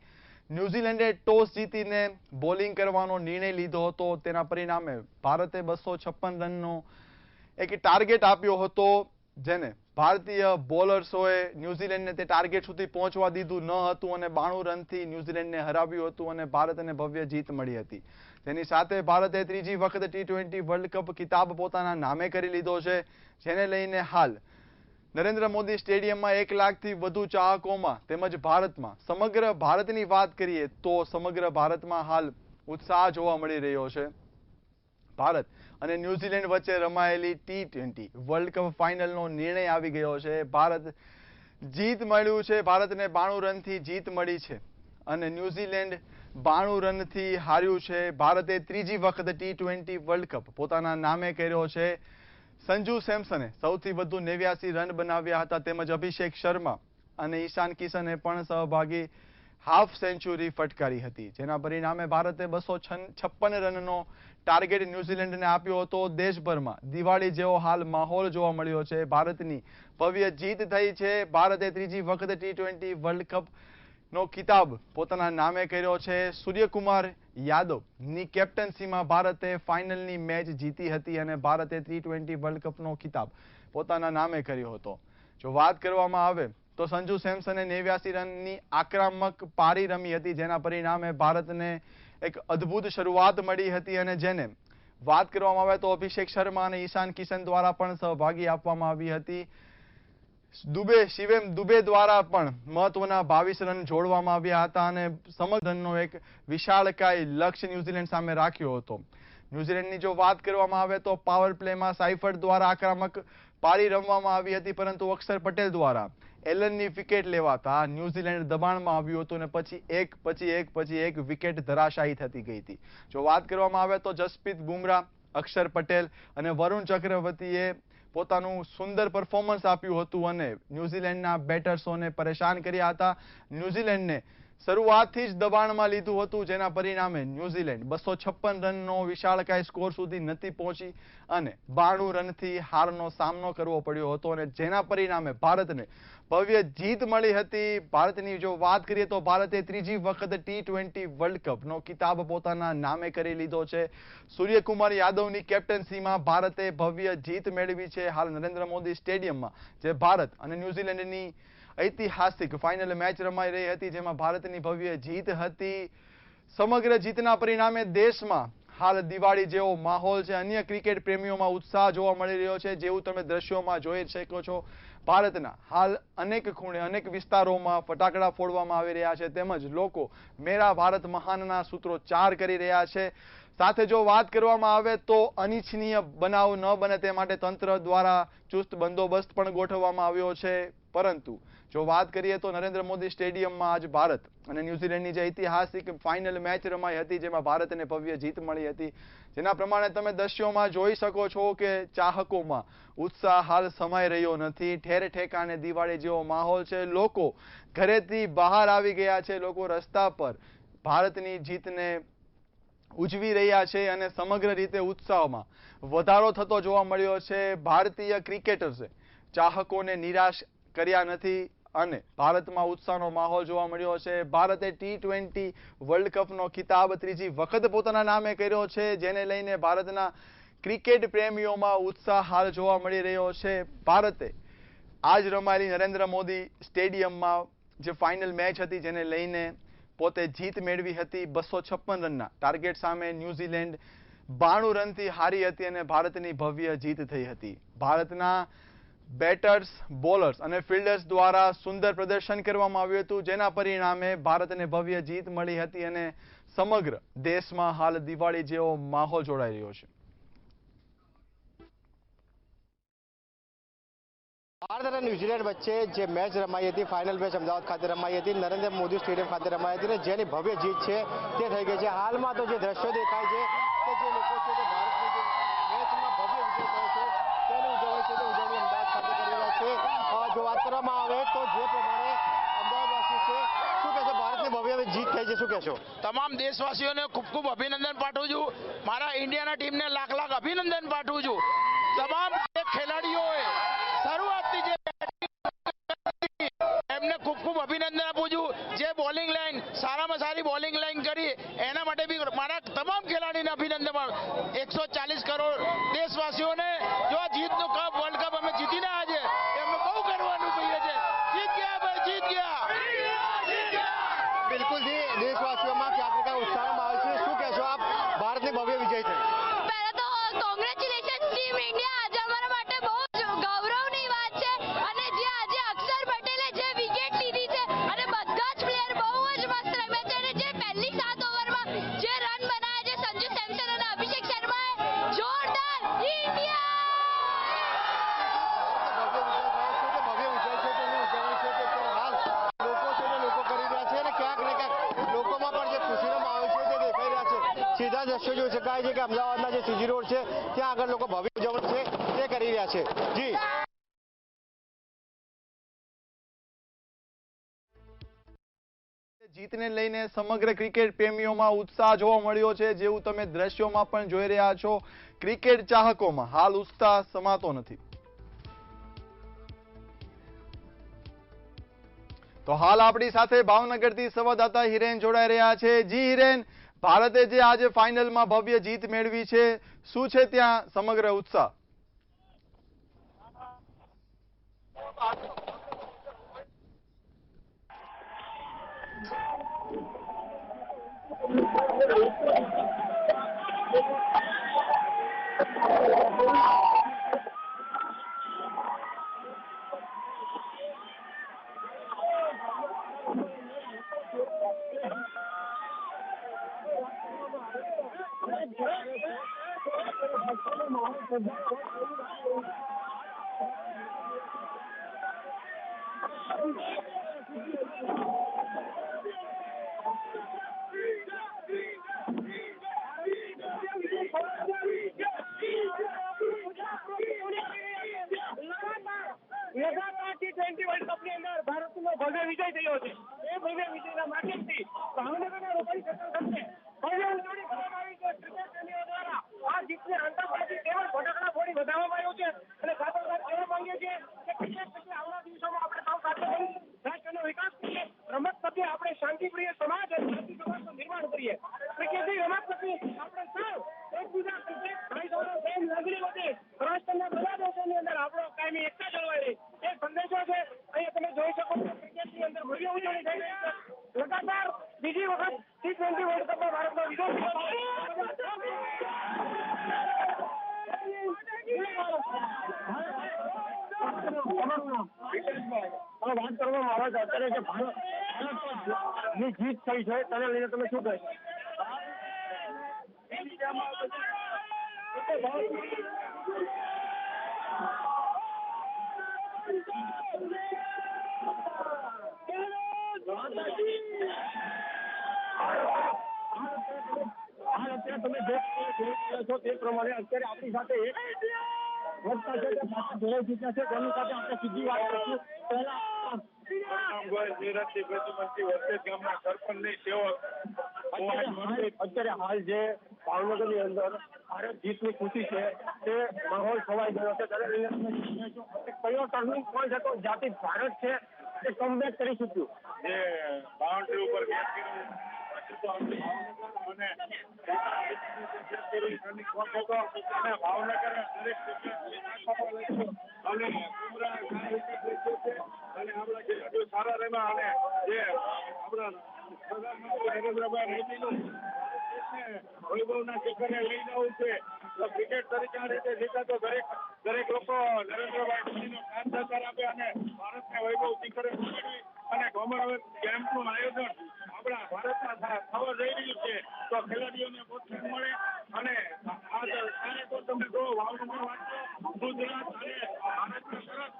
A: ન્યુઝીલેન્ડે ટોસ જીતીને બોલિંગ કરવાનો નિર્ણય લીધો હતો. તેના પરિણામે ભારતે 256 રનનો એક ટાર્ગેટ આપ્યો હતો, જેને ભારતીય બોલર્સોએ ન્યુઝીલેન્ડને તે ટાર્ગેટ સુધી પહોંચવા દીધું ન હતું અને 92 રનથી ન્યુઝીલેન્ડને હરાવ્યું હતું અને ભારતને ભવ્ય જીત મળી હતી. તેની સાથે ભારતે ત્રીજી વખત T20 વર્લ્ડ કપ ખિતાબ પોતાના નામે કરી લીધો છે, જેને લઈને હાલ નરેન્દ્ર મોદી સ્ટેડિયમમાં 1 લાખથી વધુ ચાહકોમાં તેમજ ભારતમાં સમગ્ર ભારતની વાત કરીએ તો સમગ્ર ભારતમાં હાલ ઉત્સાહ જોવા મળી રહ્યો છે. ભારત અને ન્યુઝીલેન્ડ વચ્ચે રમાયેલી T20 વર્લ્ડ કપ ફાઇનલનો નિર્ણય આવી ગયો છે. ભારત જીત મળ્યું છે. ભારતને 92 રનથી જીત મળી છે અને ન્યુઝીલેન્ડ 92 રનથી હાર્યું છે. ભારતે ત્રીજી વખત T20 વર્લ્ડ કપ પોતાના નામે કર્યો છે. સંજુ સેમસને સૌથી વધુ 89 રન બનાવ્યા હતા, તેમજ અભિષેક શર્મા અને ઈશાન કિશને પણ સહભાગી હાફ સેન્ચુરી ફટકારી હતી, જેના પરિણામે ભારતે 256 રનનો ટાર્ગેટ ન્યુઝીલેન્ડને આપ્યો હતો. દેશભરમાં દિવાળી જેવો હાલ માહોલ જોવા મળ્યો છે. ભારતની ભવ્ય જીત થઈ છે. ભારતે ત્રીજી વખત T20 વર્લ્ડ કપનો ખિતાબ પોતાના નામે કર્યો છે. સૂર્યકુમાર યાદવની કેપ્ટન્સીમાં ભારતે ફાઇનલની મેચ જીતી હતી અને ભારતે T20 વર્લ્ડ કપનો ખિતાબ પોતાના નામે કર્યો હતો. જો વાત કરવામાં આવે તો સંજુ સેમસને 89 રનની આક્રમક પારી રમી હતી, જેના પરિણામે ભારતને એક અદ્ભુત શરૂઆત મળી હતી અને જેને વાત કરવામાં આવે તો અભિષેક શર્મા અને ઈશાન કિશન દ્વારા પણ સહભાગી આપવામાં આવી હતી. શિવમ દુબે દ્વારા પણ મહત્વના 22 રન જોડવામાં આવ્યા હતા અને સમગ્ર રનનો એક વિશાળકાય લક્ષ્ય ન્યુઝીલેન્ડ સામે રાખ્યો હતો. ન્યુઝીલેન્ડની જો વાત કરવામાં આવે તો પાવર પ્લેમાં સાઇફર્ટ દ્વારા આક્રમક પારી રમવામાં આવી હતી, પરંતુ અક્ષર પટેલ દ્વારા એલનની વિકેટ લેવાતા ન્યુઝીલેન્ડ દબાણમાં આવ્યું હતું અને પછી એક વિકેટ ધરાશાયી થતી ગઈ હતી. જો વાત કરવામાં આવે તો જસપ્રીત બુમરાહ, અક્ષર પટેલ અને વરુણ ચક્રવર્તીએ પોતાનું સુંદર પરફોર્મન્સ આપ્યું હતું અને ન્યુઝીલેન્ડના બેટર્સોને પરેશાન કર્યા હતા. ન્યુઝીલેન્ડને શરૂઆતથી જ દબાણમાં લીધું હતું, જેના પરિણામે ન્યુઝીલેન્ડ 256 રનનો વિશાળકાય સ્કોર સુધી નથી પહોંચી અને 92 રનથી હારનો સામનો કરવો પડ્યો હતો અને જેના પરિણામે ભારતને ભવ્ય જીત મળી હતી. ભારતની જો વાત કરીએ તો ભારતે ત્રીજી વખત T20 વર્લ્ડ કપનો ખિતાબ પોતાના નામે કરી લીધો છે. સૂર્યકુમાર યાદવની કેપ્ટન્સીમાં ભારતે ભવ્ય જીત મેળવી છે. હાલ નરેન્દ્ર મોદી સ્ટેડિયમમાં જે ભારત અને ન્યુઝીલેન્ડની ઐતિહાસિક ફાઇનલ મેચ રમાઈ રહી હતી, જેમાં ભારતની ભવ્ય જીત હતી. સમગ્ર જીતના પરિણામે દેશમાં હાલ દિવાળી જેવો માહોલ છે. અન્ય ક્રિકેટ પ્રેમીઓમાં ઉત્સાહ જોવા મળી રહ્યો છે, જેવું તમે દ્રશ્યોમાં જોઈ શકો છો. ભારતના હાલ અનેક ખૂણે અનેક વિસ્તારોમાં ફટાકડા ફોડવામાં આવી રહ્યા છે, તેમજ લોકો મેરા ભારત મહાનના સૂત્રોચ્ચાર કરી રહ્યા છે. સાથે જો વાત કરવામાં આવે તો અનિચ્છનીય બનાવ ન બને તે માટે તંત્ર દ્વારા ચુસ્ત બંદોબસ્ત પણ ગોઠવવામાં આવ્યો છે. પરંતુ જો વાત કરીએ તો નરેન્દ્ર મોદી સ્ટેડિયમમાં આજ ભારત અને ન્યુઝીલેન્ડની જે ઐતિહાસિક ફાઇનલ મેચ રમાઈ હતી, જેમાં ભારતને ભવ્ય જીત મળી હતી, જેના પ્રમાણે તમે દ્રશ્યોમાં જોઈ શકો છો કે ચાહકોમાં ઉત્સાહ હાલ સમાઈ રહ્યો નથી. ઠેર ઠેકાણે દિવાળી જેવો માહોલ છે. લોકો ઘરેથી બહાર આવી ગયા છે. લોકો રસ્તા પર ભારતની જીતને ઉજવી રહ્યા છે અને સમગ્ર રીતે ઉત્સાહમાં વધારો થતો જોવા મળ્યો છે. ભારતીય ક્રિકેટર્સે ચાહકોને નિરાશ કર્યા નથી. અને ભારતમાં ઉત્સાહનો માહોલ જોવા મળ્યો છે. ભારતે T20 વર્લ્ડ કપનો ખિતાબ ત્રીજી વખત પોતાના નામે કર્યો છે, જેને લઈને ભારતના ક્રિકેટ પ્રેમીઓમાં ઉત્સાહ હાલ જોવા મળી રહ્યો છે. ભારતે આજ રમાયેલી નરેન્દ્ર મોદી સ્ટેડિયમમાં જે ફાઇનલ મેચ હતી, જેને લઈને પોતે જીત મેળવી હતી 256 રનના ટાર્ગેટ સામે. ન્યૂઝીલેન્ડ 92 રનથી હારી હતી અને ભારતની ભવ્ય જીત થઈ હતી. ભારતના બેટર્સ, બોલર્સ અને ફિલ્ડર્સ દ્વારા સુંદર પ્રદર્શન કરવામાં આવ્યું હતું, જેના પરિણામે ભારતને ભવ્ય જીત મળી હતી અને સમગ્ર દેશમાં હાલ દિવાળી જેવો માહોલ જોડાઈ રહ્યો છે.
D: ભારત અને ન્યુઝીલેન્ડ વચ્ચે જે મેચ રમાઈ હતી, ફાઇનલ મેચ અમદાવાદ ખાતે રમાઈ હતી, નરેન્દ્ર મોદી સ્ટેડિયમ ખાતે રમાઈ હતી, જેની ભવ્ય જીત છે તે થઈ ગઈ છે. હાલમાં તો જે દ્રશ્યો દેખાય છે કે જે લોકો છે તે ભારતની જે મેચમાં ભવ્ય વિજય થયો છે તેની ઉજવણી છે તે ઉજવણી અમદાવાદ ખાતે કરી રહ્યા છે. જો વાત કરવામાં આવે તો જે પ્રમાણે અમદાવાદવાસી છે, શું કહેશો, ભારતની ભવ્ય જીત થઈ છે, શું કહેશો?
E: તમામ દેશવાસીઓને ખૂબ ખૂબ અભિનંદન પાઠવું છું. મારા ઇન્ડિયાના ટીમને લાખ લાખ અભિનંદન પાઠવું છું. તમામ ખેલાડીઓએ શરૂઆતથી જે એમને ખૂબ ખૂબ અભિનંદન આપું છું. જે બોલિંગ લાઈન સારામાં સારી બોલિંગ લાઈન કરી એના માટે બી મારા તમામ ખેલાડીને અભિનંદન. 140 કરોડ દેશવાસીઓને જો આ જીતનું કપ, વર્લ્ડ કપ અમે જીતીને આજે એમને બહુ ગર્વ અનુભવીએ છે. જીત ગયા ભાઈ, જીત ગયા.
D: બિલકુલ જી, દેશવાસીઓમાં ક્યાંક ને ક્યાંક ઉત્સાહનો માહોલ છે. શું કહેશો આપ, ભારતની ભવ્ય વિજય થઈ?
F: પહેલા તો કોંગ્રેચ્યુલેશન ટીમ ઇન્ડિયા. આજે અમારા માટે બહુ જ ગૌરવની વાત છે અને જે આજે અક્ષર પટેલે જે વિકેટ લીધી છે અને બધા જ પ્લેયર બહુ જ મસ્ત રમ્યા છે અને જે પહેલી 7 ઓવરમાં જે રન બનાવ્યા છે સંજુ સેમસન અને અભિષેક શર્માએ, જોરદાર ઇન્ડિયા.
D: ભવ્ય વિજય છે તેની ઉજવણી છે તે હાલ લોકો છે તે લોકો કરી રહ્યા છે અને ક્યાંક ને ક્યાંક લોકોમાં પણ જે ખુશીનો માહોલ છે તે દેખાઈ રહ્યા છે. સીધા દ્રશ્યો જોઈ શકાય છે કે અમદાવાદના જે સીજી રોડ છે ત્યાં આગળ લોકો ભવ્ય ઉજવણી છે તે કરી રહ્યા છે. જી,
A: જીતને લઈને સમગ્ર ક્રિકેટ પ્રેમીઓમાં ઉત્સાહ જોવા મળ્યો છે, જેવું તમે દ્રશ્યોમાં પણ જોઈ રહ્યા છો. ક્રિકેટ ચાહકોમાં હાલ ઉત્સાહ સમાતો નથી. તો હાલ આપણી સાથે ભાવનગરથી સંવાદદાતા હિરેન જોડાઈ રહ્યા છે. જી હિરેન, ભારતે જે આજે ફાઇનલમાં ભવ્ય જીત મેળવી છે, શું છે ત્યાં સમગ્ર ઉત્સાહ?
B: T20 વર્લ્ડ કપની અંદર ભારતનો ભવ્ય વિજય થયો છે. એ ભવ્ય વિજયના માધ્યમથી ભાવનગરના લોકોની સાથે ભવ્ય ઉજવણી કરવામાં આવી છે. ક્રિકેટ પ્રેમીઓ દ્વારા આ જીતને આતંકવાદી તેમજ ફટાકડા ફોડી વધારવામાં આવ્યું છે અને સાથોસાથ કહેવા માંગીએ છીએ કે ક્રિકેટ પ્રત્યે આવનારા દિવસોમાં આપણે સૌ સાથે મળી રાષ્ટ્રનો વિકાસ કરીએ, રમત પ્રત્યે આપણે શાંતિપ્રિય સમાજ અને શાંતિ સમાજનું નિર્માણ કરીએ. ક્રિકેટની રમત પ્રત્યે આપણે સૌ એકબીજા ક્રિકેટ ભાઈચારો પ્રેમ લાગણી વધે, રાષ્ટ્રના બધા દેશોની અંદર આપણો કાયમી એકતા જળવાઈ રહે, એ સંદેશો છે. અહીંયા તમે જોઈ શકો છો ક્રિકેટની અંદર ભવ્ય ઉજવણી થઈ રહી છે. લગાતાર બીજી વખત T20 વર્લ્ડ કપમાં ભારતનો વિજય થયો છે. વાત કરવામાં આવે છે અત્યારે કે ભારતની જીત થઈ છે, તેને લઈને તમે શું કહેશો? અત્યારે તમે છો તે પ્રમાણે અત્યારે આપણી સાથે એક વધતા છે કે પાછા જોડાઈ ચૂક્યા છે, તેની સાથે આપણે સીધી વાત કરીશું. પહેલા અત્યારે હાલ જે ભાવનગરની અંદર ભારત જીતની ખુશી છે તે માહોલ છવાઈ ગયો છે. ત્યારે કયો ટર્નિંગ પોઈન્ટ હતો જ્યાંથી ભારત છે
C: એ કમબેક કરી શક્યું.
G: જે બાઉન્ડ્રી ઉપર કેચ કર્યું અને ભાવનગર દરેક અને બુમરાહ અને આપણા ખેલાડીઓ સારા રમ્યા અને જે આપણા પ્રધાનમંત્રી નરેન્દ્રભાઈ મોદીનું વૈભવના શિખરે લઈ જવું છે તો ક્રિકેટ તરીકે આ રીતે જીતા તો દરેક લોકો નરેન્દ્રભાઈ મોદીનો સાથ સહકાર આપે અને ભારતને વૈભવ શિખરે પહોંચાડી અને કોમનવેલ્થ ગેમ્સનું આયોજન આપણા ભારતમાં થવા જઈ રહ્યું છે તો ખેલાડીઓને પ્રોત્સાહન મળે અને આ તો તમે જો ભાવનગર વાંચો ગુજરાત અને ભારતના સરસ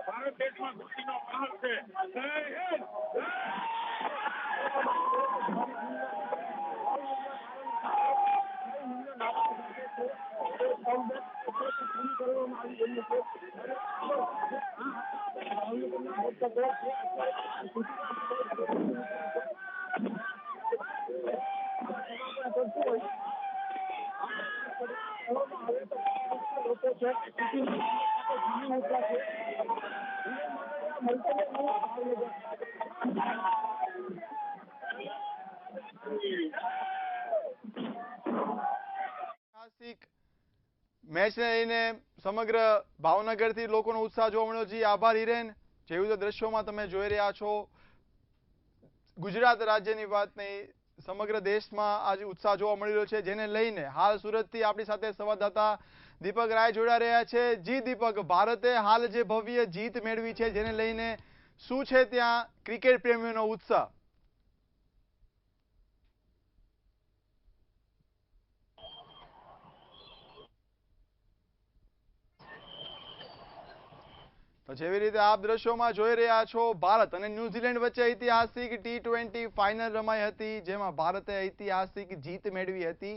G: ભારત દેશમાં ખુશીનો માહોલ છે. જય હિન્દ.
A: મેચને લઈને સમગ્ર ભાવનગરથી લોકોનો ઉત્સાહ જોવા મળ્યો છે. આભાર હિરેન. જેવું તો દ્રશ્યોમાં તમે જોઈ રહ્યા છો, ગુજરાત રાજ્યની વાત નહીં, સમગ્ર દેશમાં આજે ઉત્સાહ જોવા મળી રહ્યો છે, જેને લઈને હાલ સુરતથી આપણી સાથે સંવાદદાતા દીપક રાય જોડા રહ્યા છે. જી દીપક, ભારતે હાલ જે ભવ્ય જીત મેળવી છે, જેને લઈને શું છે ત્યાં ક્રિકેટ પ્રેમીઓનો ઉત્સાહ? તો જેવી રીતે આપ દ્રશ્યોમાં જોઈ રહ્યા છો, ભારત અને ન્યુઝીલેન્ડ વચ્ચે ઐતિહાસિક T20 ફાઇનલ રમાઈ હતી, જેમાં ભારતે ઐતિહાસિક જીત મેળવી હતી.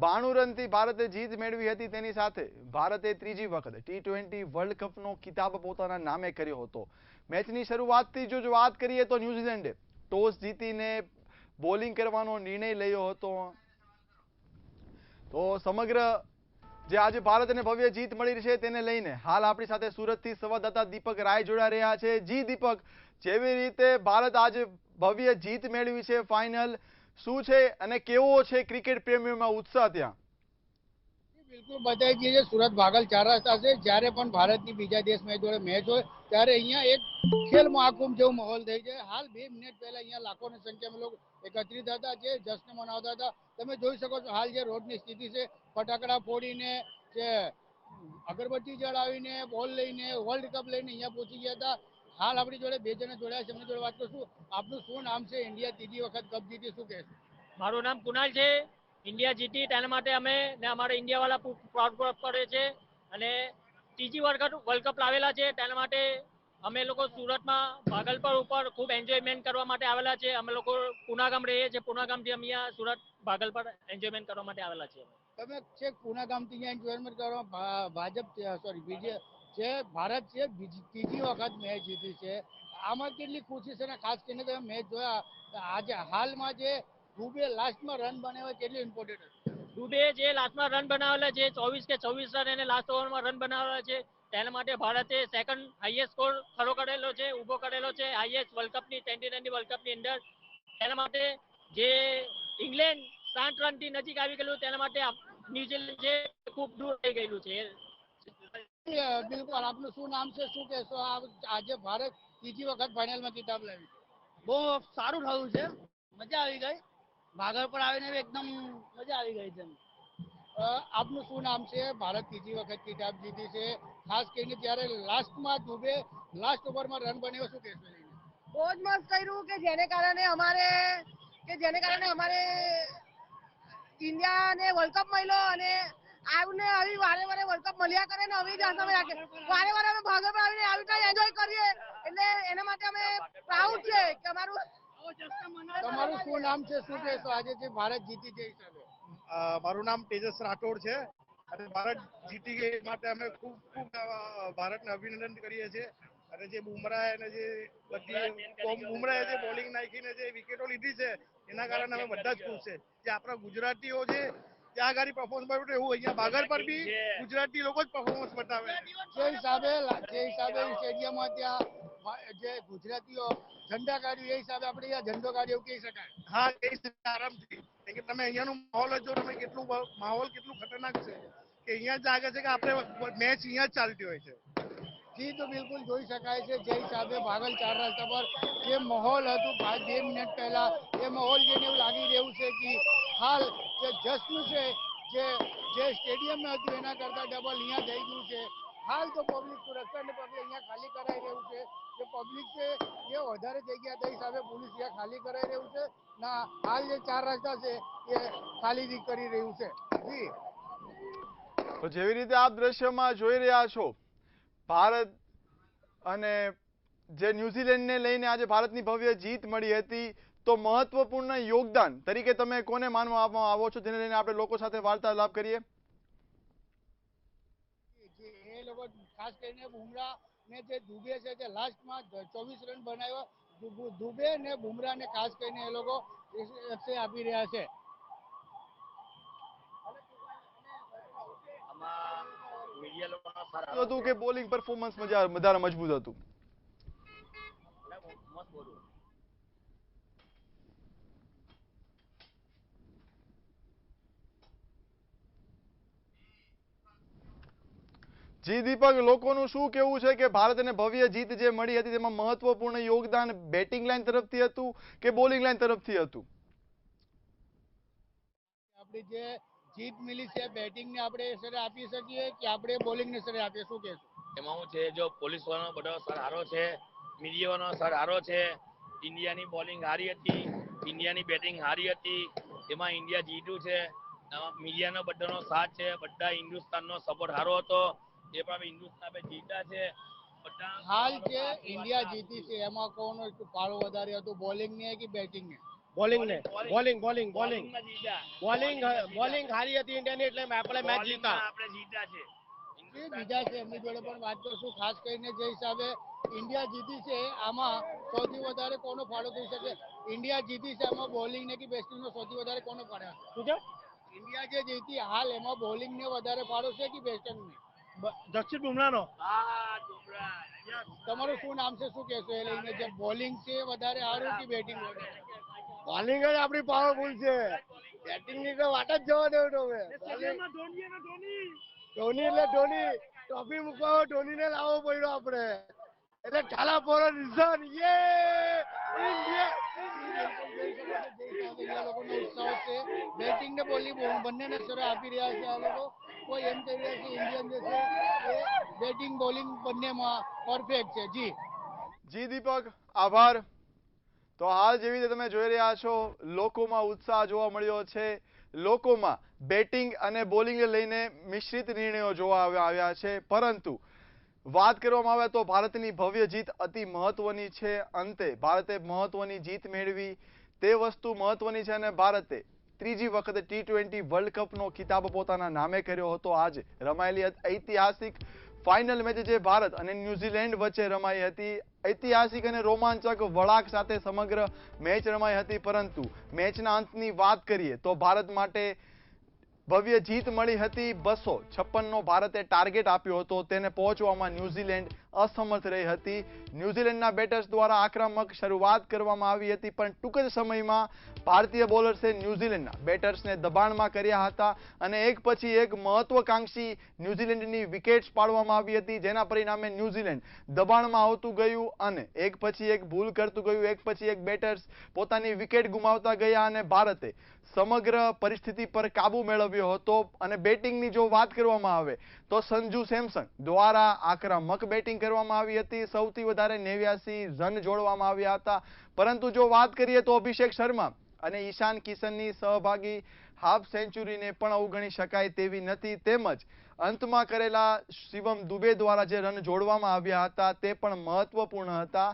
A: 92 રનથી ભારતે જીત મેળવી હતી. તેની સાથે ભારતે ત્રીજી વખત T20 વર્લ્ડ કપનો ખિતાબ પોતાના નામે કર્યો હતો. મેચની શરૂઆતથી જો વાત કરીએ તો ન્યુઝીલેન્ડે ટોસ જીતીને બોલિંગ કરવાનો નિર્ણય લયો હતો. તો સમગ્ર જે આજે ભારતને ભવ્ય જીત મળી છે તેને લઈને હાલ આપણી સાથે સુરતથી સંવાદદાતા દીપક રાય જોડા રહ્યા છે. જી દીપક, જેવી રીતે ભારત આજે ભવ્ય જીત મેળવી છે, ફાઇનલ શું છે અને કેવો છે ક્રિકેટ પ્રેમીઓમાં ઉત્સાહ ત્યાં?
H: બિલકુલ બતાવી દઈએ, સુરત ભાગલ 4 રસ્તા છે. જ્યારે પણ ભારતની બીજા દેશ જોડે મેચ હોય ત્યારે અહીંયા એક ખેલ મહાકુંભ જેવો માહોલ થઈ જાય. હાલ 2 મિનિટ પહેલા અહીંયા લાખોની સંખ્યામાં લોકો એકત્રિત હતા, જે જશ્ન મનાવતા હતા. તમે જોઈ શકો છો હાલ જે રોડની સ્થિતિ છે, ફટાકડા ફોડીને, જે અગરબત્તી જળાવીને, બોલ લઈને, વર્લ્ડ કપ લઈને અહીંયા પહોંચી ગયા હતા. હાલ આપણી જોડે 2 જણા જોડાયા છે, એમની જોડે વાત કરશું. આપનું શું નામ છે? ઇન્ડિયા ત્રીજી વખત કપ જીતી, શું કહેશો?
B: મારું નામ કુનાલ છે. ઇન્ડિયા જીતી તેના માટે અમે ને અમારા ઇન્ડિયાવાળા પ્રાઉડ કરે છે અને ત્રીજી વર્લ્ડ કપ લાવેલા છે. તેના માટે અમે લોકો સુરતમાં ભાગલપુર ઉપર ખૂબ એન્જોયમેન્ટ કરવા માટે આવેલા છે. અમે લોકો પુનાગામ રહીએ છીએ. પુનાગામથી અમે અહીંયા સુરત ભાગલપુર એન્જોયમેન્ટ કરવા માટે આવેલા છીએ.
H: તમે છે પુનાગામથી અહીંયા એન્જોયમેન્ટ કરવા ભાજપ જે ભારત છે ત્રીજી વખત મેચ જીતી છે, આમાં કેટલી ખુશી છે અને ખાસ કરીને તમે મેચ જોયા આજે હાલમાં જે દુબે લાસ્ટમાં રન બનાવ્યા કેટલું ઇમ્પોર્ટન્ટ હતું?
B: દુબે જે લાસ્ટમાં રન બનાવેલા છે, 24 કે 26 રન એને લાસ્ટ ઓવરમાં રન બનાવેલા છે. તેના માટે ભારતે સેકન્ડ હાઈએસ્ટ સ્કોર ખડો કરેલો છે, ઊભો કરેલો છે હાઈએસ્ટ વર્લ્ડ કપની T20 વર્લ્ડ કપની અંદર. તેના માટે જે ઇંગ્લેન્ડ 60 રનથી નજીક આવી ગયેલું, તેના માટે ન્યુઝીલેન્ડ જે ખૂબ દૂર થઈ ગયેલું છે.
H: બિલકુલ. આપનું શું નામ છે, શું કહેશો? આજે ભારત ત્રીજી વખત ફાઇનલમાં ખિતાબ લાવી?
I: બહુ સારું થયું છે, મજા આવી ગઈ. ભાગળ પર આવીને એકદમ મજા આવી ગઈ છે.
H: આપનું શું નામ છે? ભારત ત્રીજી વખત ખિતાબ જીતી છે, ખાસ કરીને ત્યારે લાસ્ટમાં દુબે લાસ્ટ ઓવરમાં રન બનાવ્યો, શું કહેશો?
J: બહુ જ મસ્ત કર્યું કે જેને કારણે અમારે ઇન્ડિયાને વર્લ્ડ કપ મળ્યો અને આવને આવી વારે વારે વર્લ્ડ કપ મળ્યા કરે ને આવી જ આશા રાખે. વારે વારે અમે ભાગળ પર આવીને આવી રીતે એન્જોય કરીએ એટલે એના માટે અમે પ્રાઉડ છે કે અમારું.
H: તમારું શું નામ છે, શું કહેશો આજે જે ભારત જીતી છે હિસાબે?
K: મારું નામ તેજસ રાઠોડ છે અને ભારત જીતી ગઈ માટે અમે ખૂબ ભારતને અભિનંદન કરીએ છીએ. અને જે બુમરાહ અને જે બુમરાહે જે બોલિંગ નાખીને જે વિકેટો લીધી છે એના કારણે અમે બધા જ ખુશ છે. જે આપણા ગુજરાતીઓ છે ત્યાં આગળ પરફોર્મન્સ બતાવ્યું, એવું અહીંયા ભાગળ પર બી ગુજરાતી લોકો જ પરફોર્મન્સ બતાવે.
H: જે હિસાબે સ્ટેડિયમમાં ત્યાં જે ગુજરાતીઓ ઝંડા કાઢ્યું એ હિસાબે આપણે અહીંયા ઝંડો કાઢ્યો એવું કહી શકાય?
K: હા કહી શકાય આરામથી. કેમ કે તમે અહીંયાનું માહોલ જો તમે માહોલ કેટલું ખતરનાક છે કે અહીંયા જ લાગે છે કે આપણે મેચ અહીંયા જ ચાલતી હોય છે.
H: જી તો બિલકુલ જોઈ શકાય છે જે હિસાબે ભાગલ 4 રસ્તા પર જે માહોલ હતું 2 મિનિટ પહેલા એ માહોલ જેને એવું લાગી રહ્યું છે કે હાલ જે જશ્ન છે જે સ્ટેડિયમમાં હતું એના કરતા ડબલ અહીંયા થઈ ગયું છે. હાલ તો પબ્લિક સુરક્ષાને પગલે અહીંયા ખાલી કરાઈ રહ્યું છે. જે પબ્લિક છે એ વધારે જગ્યા તે હિસાબે પોલીસ અહીંયા ખાલી કરાઈ રહ્યું છે. ના હાલ જે 4 રસ્તા છે એ ખાલી કરી રહ્યું છે. જી
A: તો જેવી રીતે આપ દ્રશ્યમાં જોઈ રહ્યા છો, ભારત અને જે ન્યુઝીલેન્ડને લઈને આજે ભારતની ભવ્ય જીત મળી હતી, તો મહત્વપૂર્ણ યોગદાન તરીકે તમે કોને માનવામાં આવો છો, જેને લઈને આપણે લોકો સાથે વાર્તાલાપ કરીએ?
H: એ લોકો ખાસ કરીને બુમરાહ ને જે દુબે છે જે લાસ્ટમાં 24 રન બનાવ્યો, દુબે ને બુમરાહ ને ખાસ કરીને એ લોકો આપી રહ્યા છે.
A: હતું કે બોલિંગ પરફોર્મન્સ વધારે મજબૂત હતું? જી દીપક, લોકોનું શું કેવું છે કે ભારતને ભવ્ય જીત જે મળી હતી તેમાં મહત્વપૂર્ણ યોગદાન બેટિંગ લાઈન તરફથી હતું કે બોલિંગ લાઈન તરફથી હતું?
H: આપણી જે જીત મિલી છે બેટિંગ ને આપણે સરે આપી શકીએ કે આપણે બોલિંગ ને સરે આપીએ, શું કહેશો?
L: એમાં શું છે, જો પોલીસ વાળો બધો સર હારો છે, મીડિયા વાળો સર હારો છે. ઇન્ડિયાની બોલિંગ હારી હતી, ઇન્ડિયાની બેટિંગ હારી હતી, એમાં ઇન્ડિયા જીત્યું છે. મીડિયાનો બધાનો સાથ છે, બધા હિન્દુસ્તાનનો સપોર્ટ હારો હતો, એ પણ હિન્દુસ્તાન જીત્યા છે.
H: હાલ જે ઇન્ડિયા જીતી છે એમાં કોનો ફાળો વધારે હતો, બોલિંગ ને કે બેટિંગ ને?
D: બોલિંગ હારી હતી ઇન્ડિયાની, એટલે આપણે મેચ જીત્યા
L: છે.
H: બીજા છે એમની જોડે પણ વાત કરશું. ખાસ કરીને જે હિસાબે ઇન્ડિયા જીતી છે આમાં સૌથી વધારે કોનો ફાળો થઈ શકે? ઇન્ડિયા જીતી છે આમાં બોલિંગ ને કે બેટિંગ નો સૌથી વધારે કોનો ફાળો? શું છે? ઇન્ડિયા જે જીતી હાલ એમાં બોલિંગ ને વધારે ફાળો છે કે બેટિંગ ને?
K: જસપ્રીત બુમરાહનો.
H: તમારું શું નામ છે, શું કહેશો એ લઈને? જે બોલિંગ છે વધારે સારું કે બેટિંગ?
D: બોલિંગ જ આપણી પાવરફુલ છે, બેટિંગ ની તો વાત જ જવા દેવું. ધોની એટલે ધોની, ટ્રોફી મૂકવા ધોની ને લાવવો પડ્યો આપણે, એટલે ઠાલા પોરો નિશાન.
H: બેટિંગ ને બોલિંગ બંનેને સર આપી રહ્યા છે આ લોકો. કોઈ એમ કહી રહ્યા છે ઇન્ડિયન જે છે એ બેટિંગ બોલિંગ બંનેમાં પરફેક્ટ છે.
A: જી દીપક, આભાર. તો હાલ જેવી રીતે તમે જોઈ રહ્યા છો, લોકોમાં ઉત્સાહ જોવા મળ્યો છે. લોકોમાં બેટિંગ અને બોલિંગને લઈને મિશ્રિત નિર્ણયો જોવા આવ્યા છે, પરંતુ વાત કરવામાં આવે તો ભારતની ભવ્ય જીત અતિ મહત્વની છે. અંતે ભારતે મહત્વની જીત મેળવી, તે વસ્તુ મહત્વની છે, અને ભારતે ત્રીજી વખત T20 વર્લ્ડ કપનો ખિતાબ પોતાના નામે કર્યો હતો. આજે રમાયેલી ઐતિહાસિક ફાઇનલ મેચ જે ભારત અને ન્યુઝીલેન્ડ વચ્ચે રમાઈ હતી, ઐતિહાસિક અને રોમાંચક વળાંક સાથે સમગ્ર મેચ રમાઈ હતી, પરંતુ મેચના અંતની વાત કરીએ તો ભારત માટે ભવ્ય જીત મળી હતી. 256નો ભારતે ટાર્ગેટ આપ્યો હતો, તેને પહોંચવામાં ન્યુઝીલેન્ડ અસમર્થ રહી હતી. ન્યુઝીલેન્ડના બેટર્સ દ્વારા આક્રમક શરૂઆત કરવામાં આવી હતી, પણ ટૂંક જ સમયમાં ભારતીય બોલર્સે ન્યુઝીલેન્ડના બેટર્સને દબાણમાં કર્યા હતા અને એક પછી એક મહત્વકાંક્ષી ન્યુઝીલેન્ડની વિકેટ્સ પાડવામાં આવી હતી, જેના પરિણામે ન્યુઝીલેન્ડ દબાણમાં આવતું ગયું અને એક પછી એક ભૂલ કરતું ગયું, એક પછી એક બેટર્સ પોતાની વિકેટ ગુમાવતા ગયા અને ભારતે સમગ્ર પરિસ્થિતિ પર કાબુ મેળવ્યો હતો. અને બેટિંગની જો વાત કરવામાં આવે તો સંજુ સેમસન દ્વારા આક્રમક બેટિંગ કરવામાં આવી હતી, સૌથી વધારે 89 રન જોડવામાં આવ્યા હતા, પરંતુ જો વાત કરીએ તો અભિષેક શર્મા અને ઈશાન કિશનની સહભાગી હાફ સેન્ચુરીને પણ અવગણી શકાય તેવી નથી, તેમજ અંતમાં કરેલા શિવમ દુબે દ્વારા જે રન જોડવામાં આવ્યા હતા તે પણ મહત્વપૂર્ણ હતા.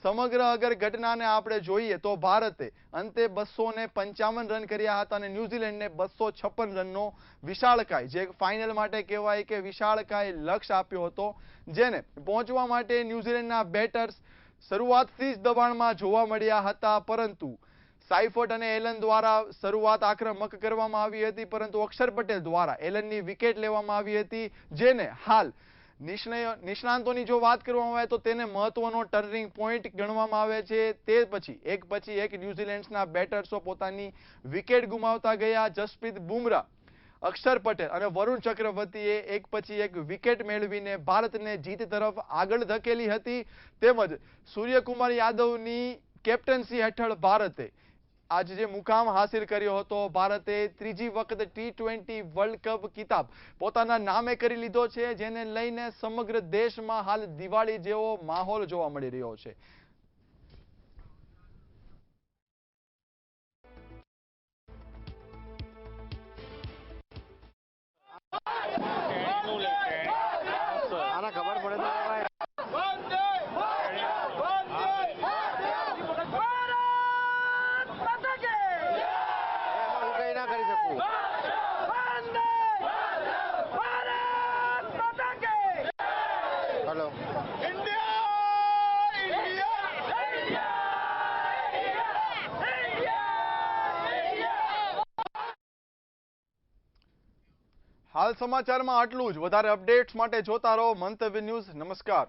A: સમગ્ર અગર ઘટનાને આપણે જોઈએ તો ભારતે અંતે 255 રન કર્યા હતા અને ન્યુઝીલેન્ડને 256 રનનો વિશાળકાય, જે ફાઇનલ માટે કહેવાય કે વિશાળકાય લક્ષ્ય આપ્યો હતો, જેને પહોંચવા માટે ન્યુઝીલેન્ડના બેટર્સ શરૂઆતથી જ દબાણમાં જોવા મળ્યા હતા, પરંતુ સાઇફર્ટ અને એલન દ્વારા શરૂઆત આક્રમક કરવામાં આવી હતી, પરંતુ અક્ષર પટેલ દ્વારા એલનની વિકેટ લેવામાં આવી હતી, જેને હાલ નિષ્ણાંતોની જો વાત કરવામાં આવે તો તેને મહત્વનો ટર્નિંગ પોઈન્ટ ગણવામાં આવે છે. તે પછી એક ન્યૂઝીલેન્ડના બેટર્સો પોતાની વિકેટ ગુમાવતા ગયા. જસપ્રીત બુમરાહ, અક્ષર પટેલ અને વરુણ ચક્રવર્તીએ એક પછી એક વિકેટ મેળવીને ભારતને જીત તરફ આગળ ધકેલી હતી. તેમજ સૂર્યકુમાર યાદવની કેપ્ટનસી હેઠળ ભારતે आज જે મુકામ હાસિલ કર્યો હતો, ભારતે ત્રીજી વખત T20 વર્લ્ડ કપ કિતાબ પોતાના નામે કરી લીધો છે, જેને લઈને સમગ્ર દેશમાં હાલ દિવાળી જેવો માહોલ જોવા મળી રહ્યો છે.
D: આના ખબર પડે તો
A: હાલ સમાચારમાં આટલું જ. વધારે અપડેટ્સ માટે જોતા રહો મંતવ્ય ન્યૂઝ. નમસ્કાર.